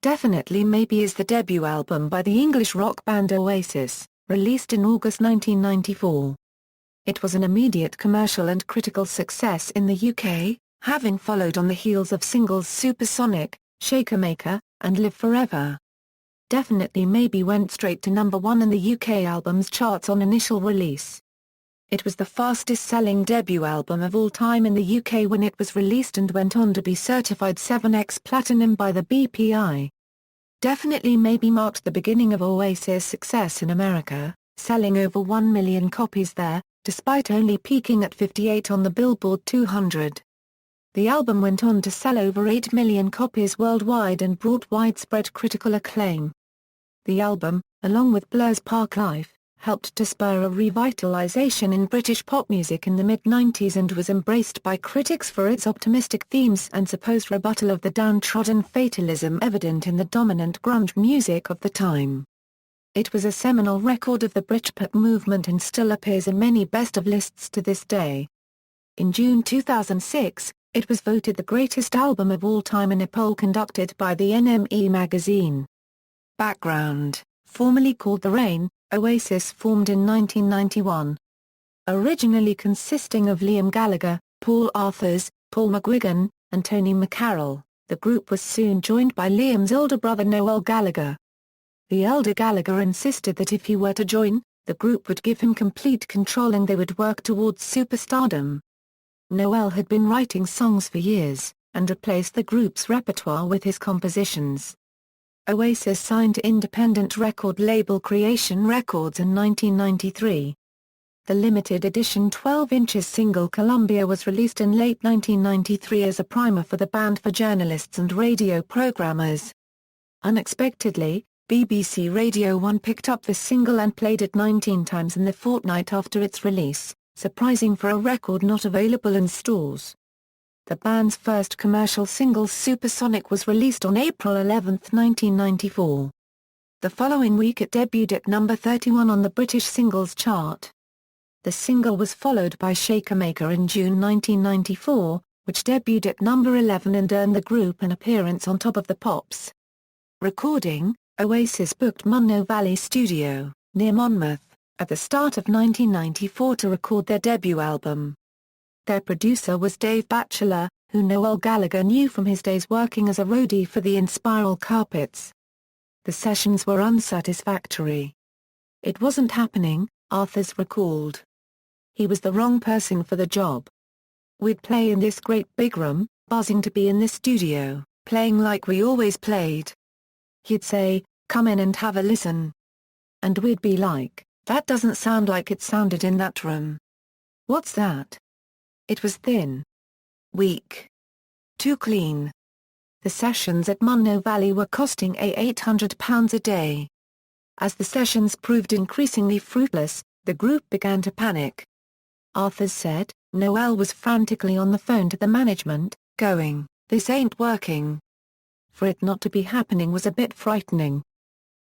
Definitely Maybe is the debut album by the English rock band Oasis, released in August 1994. It was an immediate commercial and critical success in the UK, having followed on the heels of singles Supersonic, Shakermaker, and Live Forever. Definitely Maybe went straight to number 1 in the UK albums charts on initial release. It was the fastest-selling debut album of all time in the UK when it was released and went on to be certified 7x Platinum by the BPI. Definitely Maybe marked the beginning of Oasis' success in America, selling over 1 million copies there, despite only peaking at 58 on the Billboard 200. The album went on to sell over 8 million copies worldwide and brought widespread critical acclaim. The album, along with Blur's Park Life, helped to spur a revitalization in British pop music in the mid-90s and was embraced by critics for its optimistic themes and supposed rebuttal of the downtrodden fatalism evident in the dominant grunge music of the time. It was a seminal record of the Britpop movement and still appears in many best-of lists to this day. In June 2006, it was voted the greatest album of all time in a poll conducted by the NME magazine. Background: formerly called The Rain, Oasis formed in 1991. Originally consisting of Liam Gallagher, Paul Arthurs, Paul McGuigan, and Tony McCarroll, the group was soon joined by Liam's older brother Noel Gallagher. The elder Gallagher insisted that if he were to join, the group would give him complete control and they would work towards superstardom. Noel had been writing songs for years, and replaced the group's repertoire with his compositions. Oasis signed to independent record label Creation Records in 1993. The limited edition 12-inch single Columbia was released in late 1993 as a primer for the band for journalists and radio programmers. Unexpectedly, BBC Radio 1 picked up the single and played it 19 times in the fortnight after its release, surprising for a record not available in stores. The band's first commercial single Supersonic was released on April 11, 1994. The following week it debuted at number 31 on the British Singles Chart. The single was followed by Shakermaker in June 1994, which debuted at number 11 and earned the group an appearance on Top of the Pops. Recording: Oasis booked Munno Valley Studio, near Monmouth, at the start of 1994 to record their debut album. Their producer was Dave Batchelor, who Noel Gallagher knew from his days working as a roadie for the Inspiral Carpets. The sessions were unsatisfactory. "It wasn't happening," Arthurs recalled. "He was the wrong person for the job. We'd play in this great big room, buzzing to be in the studio, playing like we always played. He'd say, 'Come in and have a listen.' And we'd be like, 'That doesn't sound like it sounded in that room. What's that?' It was thin. Weak. Too clean." The sessions at Munno Valley were costing £800 a day. As the sessions proved increasingly fruitless, the group began to panic. Arthurs said, "Noel was frantically on the phone to the management, going, 'This ain't working.' For it not to be happening was a bit frightening."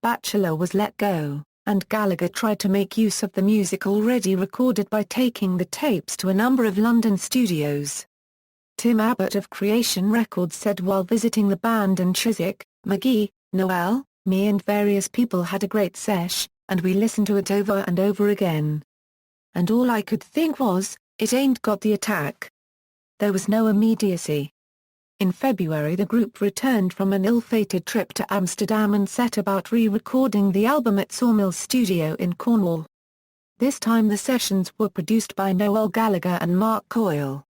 Batchelor was let go, and Gallagher tried to make use of the music already recorded by taking the tapes to a number of London studios. Tim Abbott of Creation Records said while visiting the band in Chiswick, "McGee, Noel, me and various people had a great sesh, and we listened to it over and over again. And all I could think was, it ain't got the attack." There was no immediacy. In February the group returned from an ill-fated trip to Amsterdam and set about re-recording the album at Sawmill Studio in Cornwall. This time the sessions were produced by Noel Gallagher and Mark Coyle.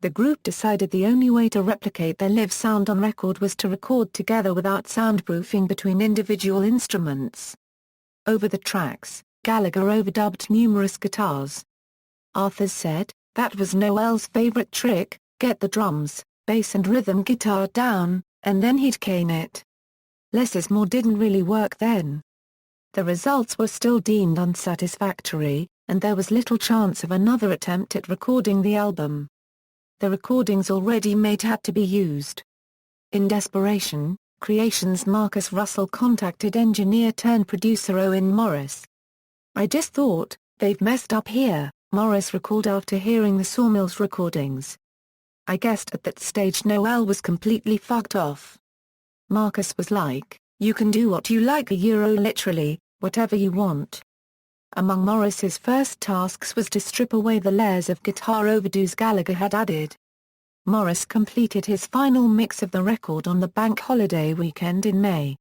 The group decided the only way to replicate their live sound on record was to record together without soundproofing between individual instruments. Over the tracks, Gallagher overdubbed numerous guitars. Arthurs said, "That was Noel's favorite trick, get the drums, bass and rhythm guitar down, and then he'd cane it. Less is more didn't really work then." The results were still deemed unsatisfactory, and there was little chance of another attempt at recording the album. The recordings already made had to be used. In desperation, Creation's Marcus Russell contacted engineer-turned-producer Owen Morris. "I just thought, they've messed up here," Morris recalled after hearing the Sawmill's recordings. "I guessed at that stage Noel was completely fucked off." Marcus was like, "You can do what you like, literally, whatever you want." Among Morris's first tasks was to strip away the layers of guitar overdues Gallagher had added. Morris completed his final mix of the record on the bank holiday weekend in May.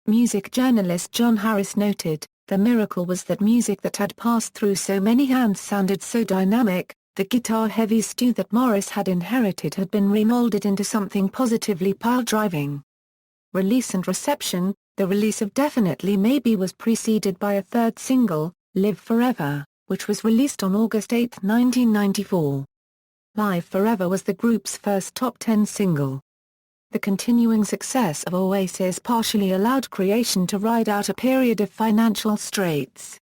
Music journalist John Harris noted, "The miracle was that music that had passed through so many hands sounded so dynamic. The guitar-heavy stew that Morris had inherited had been remolded into something positively pile-driving." Release and reception. The release of Definitely Maybe was preceded by a third single, Live Forever, which was released on August 8, 1994. Live Forever was the group's first top 10 single. The continuing success of Oasis partially allowed Creation to ride out a period of financial straits.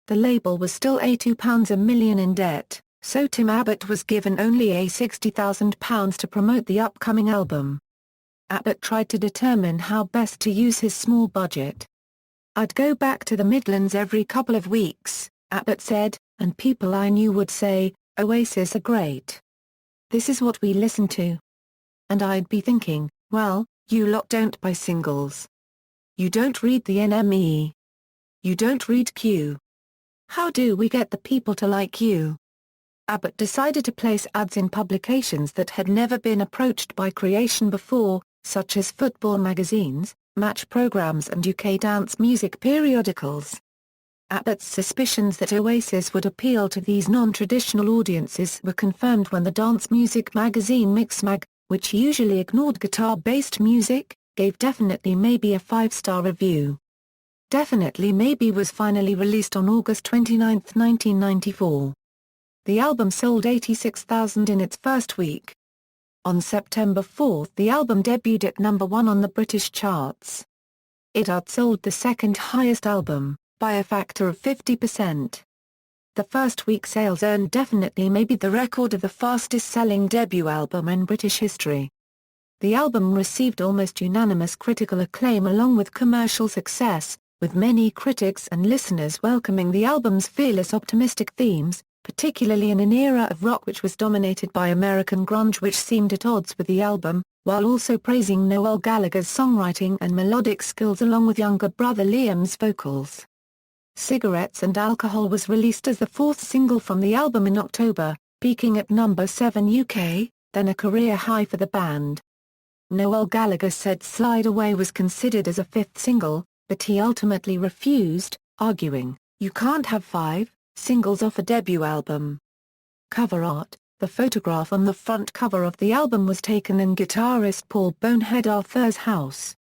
The label was still £82 million in debt, so Tim Abbott was given only £60,000 to promote the upcoming album. Abbott tried to determine how best to use his small budget. "I'd go back to the Midlands every couple of weeks," Abbott said, "and people I knew would say, 'Oasis are great. This is what we listen to.' And I'd be thinking, well, you lot don't buy singles. You don't read the NME. You don't read Q. How do we get the people to like you?" Abbott decided to place ads in publications that had never been approached by Creation before, such as football magazines, match programs and UK dance music periodicals. Abbott's suspicions that Oasis would appeal to these non-traditional audiences were confirmed when the dance music magazine Mixmag, which usually ignored guitar-based music, gave Definitely Maybe a 5-star review. Definitely Maybe was finally released on August 29, 1994. The album sold 86,000 in its first week. On September 4 the album debuted at number 1 on the British charts. It outsold the second highest album, by a factor of 50%. The first week sales earned Definitely Maybe the record of the fastest-selling debut album in British history. The album received almost unanimous critical acclaim along with commercial success, with many critics and listeners welcoming the album's fearless optimistic themes, particularly in an era of rock which was dominated by American grunge which seemed at odds with the album, while also praising Noel Gallagher's songwriting and melodic skills along with younger brother Liam's vocals. Cigarettes and Alcohol was released as the fourth single from the album in October, peaking at number 7 UK, then a career high for the band. Noel Gallagher said Slide Away was considered as a fifth single, but he ultimately refused, arguing, "You can't have 5 singles off a debut album." Cover art. The photograph on the front cover of the album was taken in guitarist Paul "Bonehead" Arthur's house.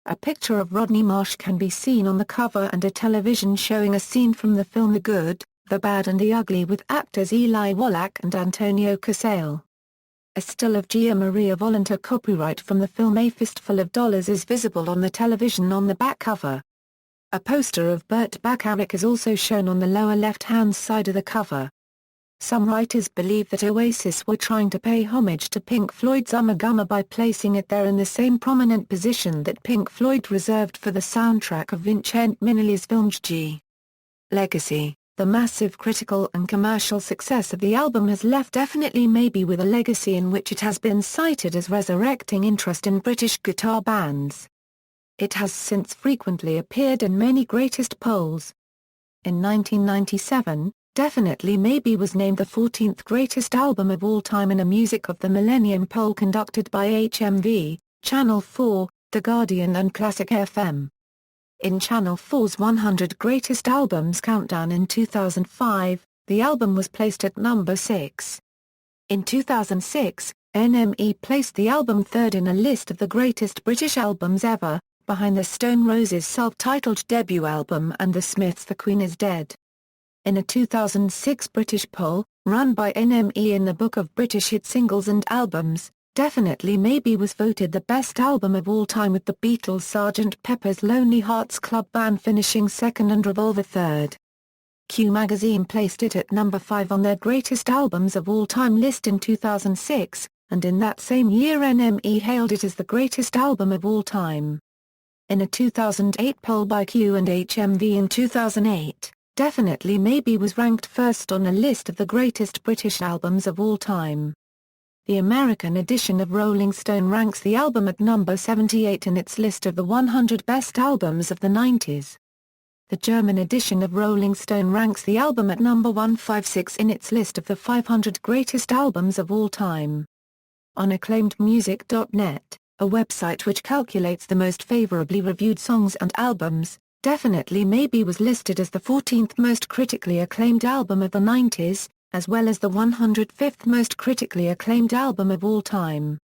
A picture of Rodney Marsh can be seen on the cover and a television showing a scene from the film The Good, the Bad and the Ugly with actors Eli Wallach and Antonio Casale. A still of Gia Maria Volonta copyright from the film A Fistful of Dollars is visible on the television on the back cover. A poster of Burt Bacharach is also shown on the lower left-hand side of the cover. Some writers believe that Oasis were trying to pay homage to Pink Floyd's Ummagumma by placing it there in the same prominent position that Pink Floyd reserved for the soundtrack of Vincent Minnelli's film G. Legacy. The massive critical and commercial success of the album has left Definitely Maybe with a legacy in which it has been cited as resurrecting interest in British guitar bands. It has since frequently appeared in many greatest polls. In 1997, Definitely Maybe was named the 14th greatest album of all time in a Music of the Millennium poll conducted by HMV, Channel 4, The Guardian and Classic FM. In Channel 4's 100 Greatest Albums countdown in 2005, the album was placed at number 6. In 2006, NME placed the album third in a list of the greatest British albums ever, behind the Stone Roses' self-titled debut album and the Smiths' The Queen Is Dead. In a 2006 British poll, run by NME in the Book of British Hit Singles and Albums, Definitely Maybe was voted the best album of all time with the Beatles' Sgt. Pepper's Lonely Hearts Club Band finishing second and Revolver third. Q magazine placed it at number 5 on their greatest albums of all time list in 2006, and in that same year NME hailed it as the greatest album of all time. In a 2008 poll by Q and HMV in 2008, Definitely Maybe was ranked first on a list of the greatest British albums of all time. The American edition of Rolling Stone ranks the album at number 78 in its list of the 100 best albums of the 90s. The German edition of Rolling Stone ranks the album at number 156 in its list of the 500 greatest albums of all time. On acclaimedmusic.net, a website which calculates the most favorably reviewed songs and albums, Definitely Maybe was listed as the 14th most critically acclaimed album of the 90s, as well as the 105th most critically acclaimed album of all time.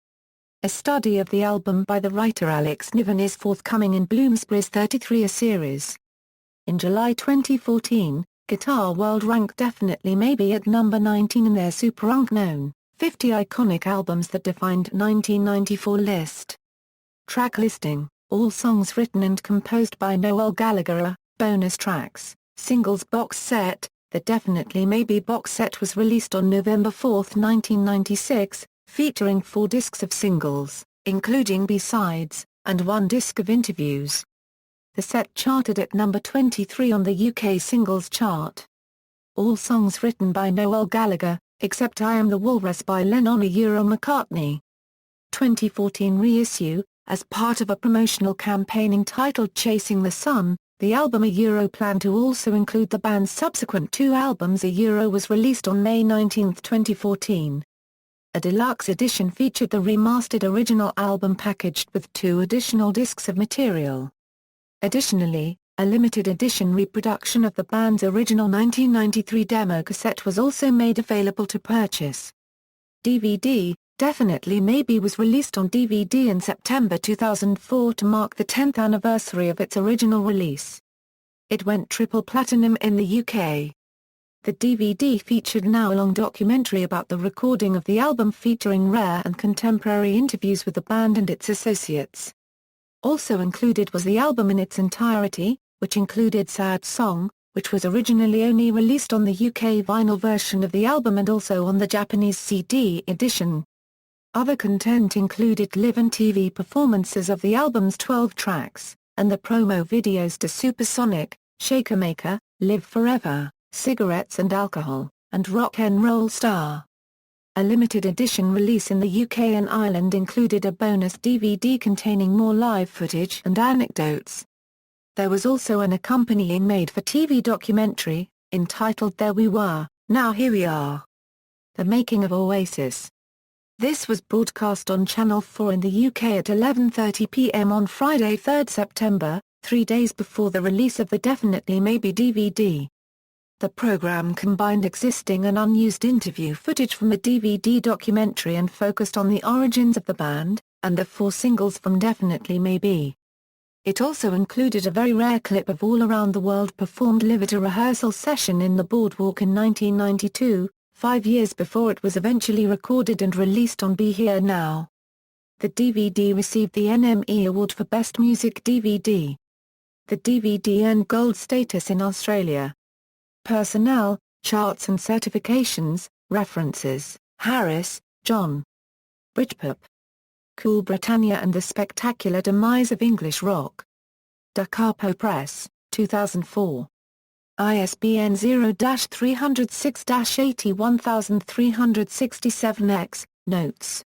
A study of the album by the writer Alex Niven is forthcoming in Bloomsbury's 33 series. In July 2014, Guitar World ranked Definitely Maybe at number 19 in their Super Unknown 50 Iconic Albums That Defined 1994 list. Track listing: all songs written and composed by Noel Gallagher. Bonus tracks, singles box set. The Definitely Maybe box set was released on November 4, 1996, featuring 4 discs of singles, including B-sides, and 1 disc of interviews. The set charted at number 23 on the UK singles chart. All songs written by Noel Gallagher, except I Am the Walrus by Lennon/McCartney. 2014 reissue: as part of a promotional campaign entitled Chasing the Sun, the album planned to also include the band's subsequent 2 albums. Was released on May 19, 2014. A deluxe edition featured the remastered original album packaged with 2 additional discs of material. Additionally, a limited edition reproduction of the band's original 1993 demo cassette was also made available to purchase. DVD: Definitely Maybe was released on DVD in September 2004 to mark the 10th anniversary of its original release. It went triple platinum in the UK. The DVD featured an hour-long documentary about the recording of the album featuring rare and contemporary interviews with the band and its associates. Also included was the album in its entirety, which included Sad Song, which was originally only released on the UK vinyl version of the album and also on the Japanese CD edition. Other content included live and TV performances of the album's 12 tracks, and the promo videos to Supersonic, Shakermaker, Live Forever, Cigarettes and Alcohol, and Rock 'n' Roll Star. A limited edition release in the UK and Ireland included a bonus DVD containing more live footage and anecdotes. There was also an accompanying made-for-TV documentary, entitled There We Were, Now Here We Are. The Making of Oasis. This was broadcast on Channel 4 in the UK at 11:30 p.m. on Friday 3 September, 3 days before the release of the Definitely Maybe DVD. The program combined existing and unused interview footage from the DVD documentary and focused on the origins of the band, and the 4 singles from Definitely Maybe. It also included a very rare clip of All Around the World performed live at a rehearsal session in the Boardwalk in 1992, 5 years before it was eventually recorded and released on Be Here Now. The DVD received the NME Award for Best Music DVD. The DVD earned gold status in Australia. Personnel, charts and certifications, references: Harris, John. Britpop. Cool Britannia and the Spectacular Demise of English Rock. Da Capo Press, 2004. ISBN 0-306-81367-X, notes.